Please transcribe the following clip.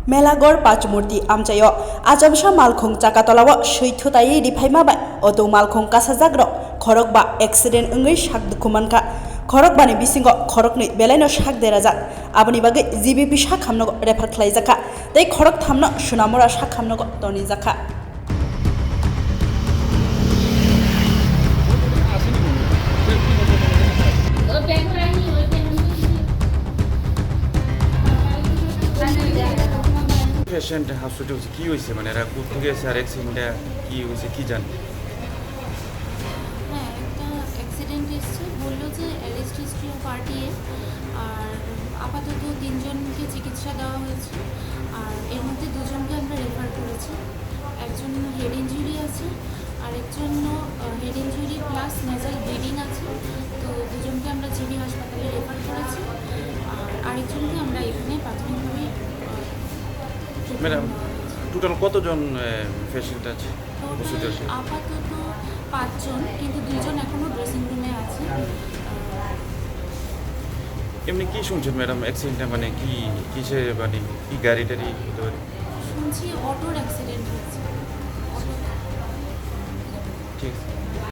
मेलागड़ पाचमूर्ति आमचायो आजामसा मालखं चाकातलाव सैथोतायै रिफायमाबाय अतो मालखं कासाजाग्र खरकबा एक्सिडेंट अंगै साक दुखुमानखा खरकबानि बिसिंग खरकनै बेलायनो साक देराजाक आबनि बागै GBP साक खामनो रेफार खलायजाखा दै खरक थामनो सुनामुरा साक खामनो तनि जाखा पेशेंट हॉस्पिटल से की হইছে মানে এরা কোথা গেছে আর অ্যাক্সিডেন্টটা কি হইছে কি জানেন হ্যাঁ একটা অ্যাক্সিডেন্ট এসেছে বললো যে অ্যারেস্ট হিস্ট্রি পার্টি আর আপাতত তিনজনকে চিকিৎসা দেওয়া হয়েছে আর এর মধ্যে দুজনকে আমরা রেফার করেছি একজন হেড ইনজুরি আছে আর একজন head injury plus nasal bleeding আছে তো দুজনকে আমরা জিবি হাসপাতালে রেফার করেছি আর আরেকজনকে আমরা এখানে প্রাথমিকভাবে ম্যাডাম টোটাল কতজন পেশেন্ট আছে আপাতত 5 জন কিন্তু 2 জন এখনো ড্রেসিং রুমে আছে এমনি কি শুনছেন ম্যাডাম অ্যাক্সিডেন্টটা মানে কি কিসে মানে কি গাড়িটারি শুনছি অটোর অ্যাক্সিডেন্ট হয়েছে ঠিক